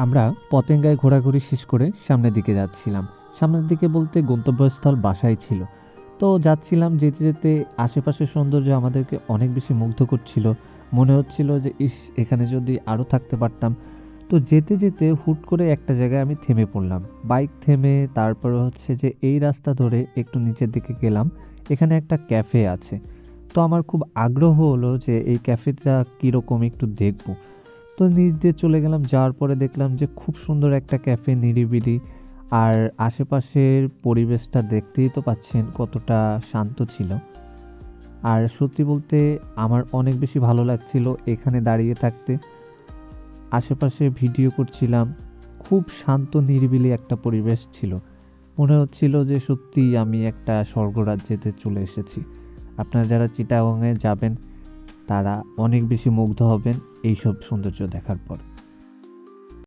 আমরা পতেঙ্গায় ঘোরাঘুরি শেষ করে সামনের দিকে যাচ্ছিলাম। সামনের দিকে বলতে গন্তব্যস্থল বাসাই ছিল। তো যাচ্ছিলাম, যেতে যেতে আশেপাশের সৌন্দর্য আমাদেরকে অনেক বেশি মুগ্ধ করছিল। মনে হচ্ছিল যে ইস, এখানে যদি আরও থাকতে পারতাম। তো যেতে যেতে হুট করে একটা জায়গায় আমি থেমে পড়লাম। বাইক থেমে তারপরে হচ্ছে যে এই রাস্তা ধরে একটু নিচের দিকে গেলাম। এখানে একটা ক্যাফে আছে। তো আমার খুব আগ্রহ হলো যে এই ক্যাফেটা কীরকম একটু দেখব। তো নিচ দিয়ে চলে গেলাম, যাওয়ার পরে দেখলাম যে খুব সুন্দর একটা ক্যাফে, নিরিবিলি। আর আশেপাশের পরিবেশটা দেখতেই তো পাচ্ছেন কতটা শান্ত ছিল। আর সত্যি বলতে আমার অনেক বেশি ভালো লাগছিল এখানে দাঁড়িয়ে থাকতে। আশেপাশে ভিডিও করছিলাম। খুব শান্ত নিরিবিলি একটা পরিবেশ ছিল। মনে হচ্ছিল যে সত্যিই আমি একটা স্বর্গরাজ্যেতে চলে এসেছি। আপনারা যারা চিটাগংয়ে যাবেন তারা অনেক বেশি মুগ্ধ হবেন এইসব সৌন্দর্য দেখার পর।